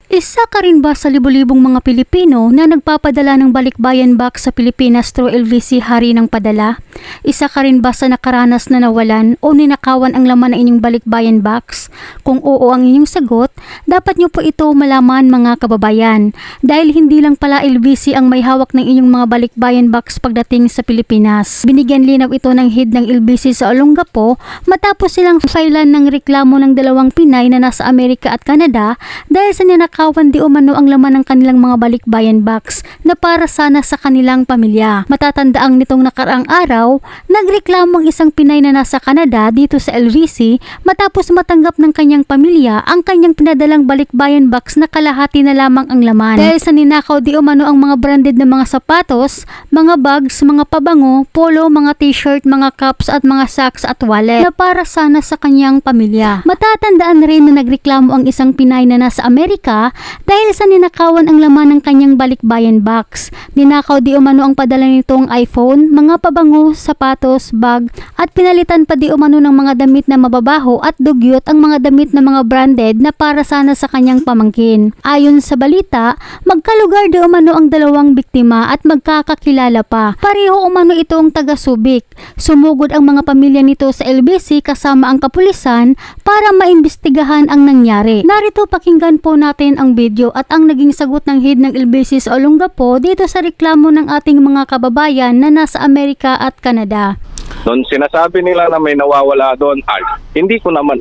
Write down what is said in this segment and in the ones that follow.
Isa ka rin ba sa libu-libong mga Pilipino na nagpapadala ng balikbayan box sa Pilipinas through LVC Hari ng Padala? Isa ka rin ba sa nakaranas na nawalan o ninakawan ang laman ng inyong balikbayan box? Kung oo ang inyong sagot, dapat nyo po ito malaman mga kababayan. Dahil hindi lang pala LVC ang may hawak ng inyong mga balikbayan box pagdating sa Pilipinas. Binigyan linaw ito ng head ng LVC sa Olongapo matapos silang filean ng reklamo ng dalawang Pinay na nasa Amerika at Canada dahil sa ninakawan di umano ang laman ng kanilang mga balikbayan box na para sana sa kanilang pamilya. Matatandaang nitong nakaraang araw, nagreklamo ang isang Pinay na nasa Canada dito sa LVC matapos matanggap ng kanyang pamilya ang kanyang pinadalang balikbayan box na kalahati na lamang ang laman. Dahil sa ninakaw di umano ang mga branded na mga sapatos, mga bags, mga pabango, polo, mga t-shirt, mga cups at mga socks at wallet na para sana sa kanyang pamilya. Matatandaan rin na nagreklamo ang isang Pinay na nasa Amerika dahil sa ninakawan ang laman ng kanyang balikbayan box. Ninakaw di umano ang padala nitong iPhone, mga pabango, sapatos, bag at pinalitan pa di umano ng mga damit na mababaho at dugyot ang mga damit na mga branded na para sana sa kanyang pamangkin. Ayon sa balita, magkalugar di umano ang dalawang biktima at magkakakilala pa. Pareho umano itong taga Subic. Sumugod ang mga pamilya nito sa LBC kasama ang kapulisan para maimbestigahan ang nangyari. Narito pakinggan po natin ang video at ang naging sagot ng head ng LBC sa Olongapo dito sa reklamo ng ating mga kababayan na nasa Amerika at Canada. Doon sinasabi nila na may nawawala doon, ay hindi ko naman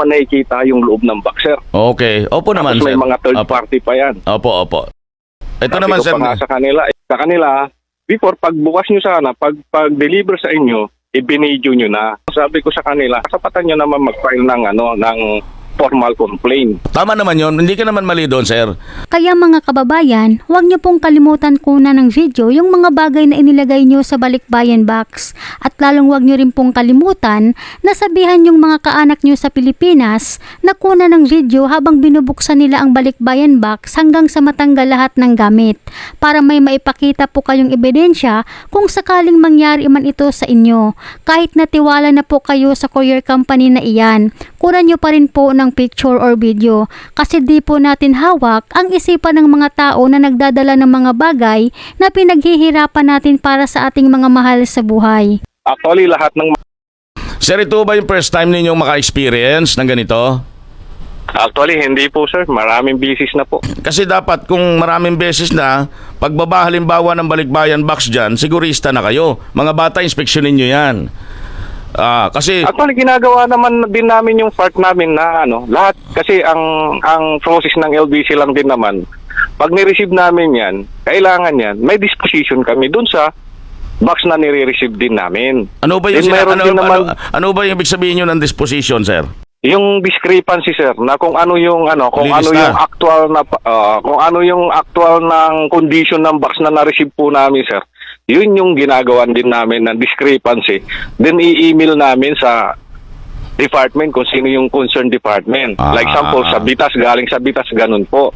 nakikita yung loob ng boxer. Okay. Opo naman, Tapos may sir. mga third Opo. party pa yan. Opo. Ito Sabi naman, ko sir. pa nga sa kanila, before pagbukas nyo sana, pag-deliver sa inyo, ibinidyo nyo na. Sabi ko sa kanila, kasapatan nyo naman mag-file ng formal complaint. Tama naman yon. Hindi ka naman mali doon, sir. Kaya mga kababayan, huwag niyo pong kalimutan kunan ng video yung mga bagay na inilagay niyo sa balikbayan box. At lalong huwag niyo rin pong kalimutan na sabihan yung mga kaanak niyo sa Pilipinas na kunan ng video habang binubuksan nila ang balikbayan box hanggang sa matanggal lahat ng gamit. Para may maipakita po kayong ebidensya kung sakaling mangyari man ito sa inyo. Kahit natiwala na po kayo sa courier company na iyan, kunan niyo pa rin po ng picture or video kasi di po natin hawak ang isipan ng mga tao na nagdadala ng mga bagay na pinaghihirapan natin para sa ating mga mahal sa buhay. Actually, lahat ng... Sir, ito ba yung first time ninyong maka-experience ng ganito? Actually, hindi po sir. Maraming bisis na po. Kasi dapat kung maraming beses na, pagbaba halimbawa ng balikbayan box dyan, sigurista na kayo. Mga bata, inspeksyonin nyo yan. Kasi Actually, ginagawa naman din namin yung part namin na lahat. Kasi ang process ng LBC lang din naman, pag ni-receive namin yan, kailangan yan, may disposition kami dun sa box na nire-receive din namin. ano ba yung Then mayroon din naman ano ba yung ibig sabihin nyo ng disposition, sir? yung discrepancy sir na kung ano yung actual ng condition ng box na na-receive po namin sir. Yun yung ginagawan din namin ng discrepancy. Then i-email namin sa department kung sino yung concerned department. Like example, sa Bitas, galing sa Bitas, ganun po.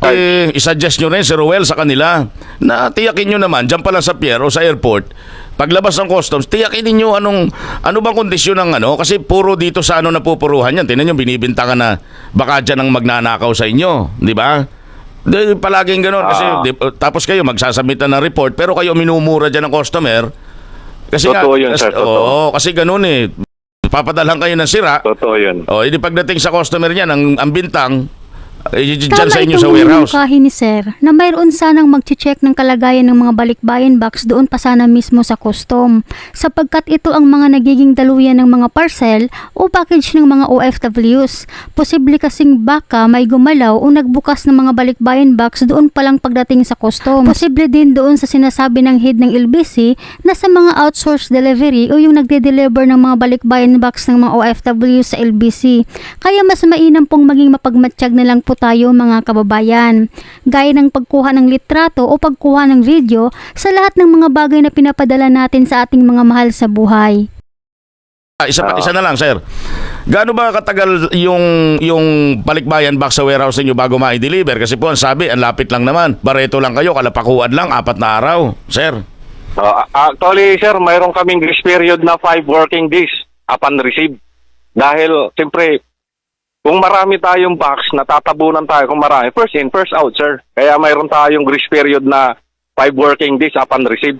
I-suggest nyo rin, Sir Ruel, sa kanila na tiyakin nyo naman, dyan pa lang sa pier o sa airport, paglabas ng customs, tiyakin ninyo ano bang kondisyon ng kasi puro dito sa napupuruhan yan. Tingnan nyo, binibintangan na baka dyan ang magnanakaw sa inyo. Di ba? Palaging gano'n kasi tapos kayo magsasubmitan ng report pero kayo minumura dyan ng customer kasi Totoo yun, sir. Totoo. Oo, kasi gano'n papadalhan kayo ng sira. Totoo yun. Hindi pagdating sa customer niyan ang bintang dyan Tama sa inyo sa itong warehouse. hinungkahi ni Sir na mayroon sanang mag-check ng kalagayan ng mga balikbayan box doon pa sana mismo sa custom sapagkat ito ang mga nagiging daluyan ng mga parcel o package ng mga OFWs. Posible kasing baka may gumalaw o nagbukas ng mga balikbayan box doon pa lang pagdating sa custom. Posible din doon sa sinasabi ng head ng LBC na sa mga outsourced delivery o yung nagde-deliver ng mga balikbayan box ng mga OFW sa LBC. Kaya mas mainam pong maging mapagmatsyag na lang po tayo mga kababayan. Gaya ng pagkuha ng litrato o pagkuha ng video sa lahat ng mga bagay na pinapadala natin sa ating mga mahal sa buhay. Isa na lang, sir. Gaano ba katagal yung balikbayan box sa warehouse niyo bago ma-deliver? Kasi po ang sabi, ang lapit lang naman. Bareto lang kayo, kalapakuan lang, 4 na araw, sir. Actually, sir, mayroon kaming grace period na 5 working days upon receive. Dahil, siyempre, Kung marami tayong box, natatabunan tayo kung marami. First in, first out, sir. Kaya mayroon tayong grace period na 5 working days upon receive.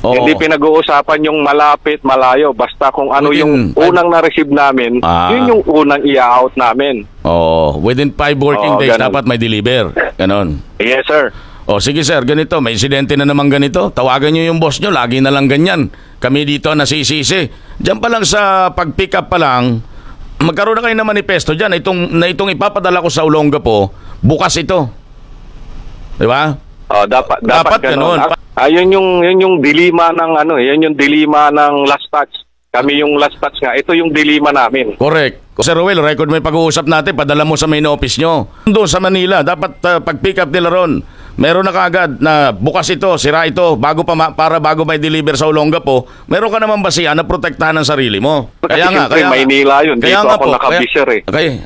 Oo. Hindi pinag-uusapan yung malapit, malayo. Basta kung ano Within yung unang na-receive namin, yun yung unang i-out namin. Oo, within 5 working Oo, days ganun. dapat may deliver. Ganon. Yes, sir. O sige sir, ganito, may insidente na naman ganito. Tawagan nyo yung boss nyo, lagi na lang ganyan. Kami dito nasisisi. Diyan pa lang sa pag-pick up pa lang, magkaroon na kayo ng manifesto dyan. Itong ipapadala ko sa Olongapo, bukas ito. Di ba? Dapat ganun. Yun yung dilema ng yun yung dilema ng last touch. Kami yung last touch nga. Ito yung dilema namin. Correct. Sir Ruel, record mo yung pag-uusap natin, padala mo sa main office nyo. Doon sa Manila, dapat pag-pick up nila ron. Meron na kaagad na bukas ito, sira ito, para bago may deliver sa Olongapo, meron ka naman basihan na protektahan ang sarili mo. Kasi siyempre, Maynila yun. Dito ako nakabisher eh. Okay.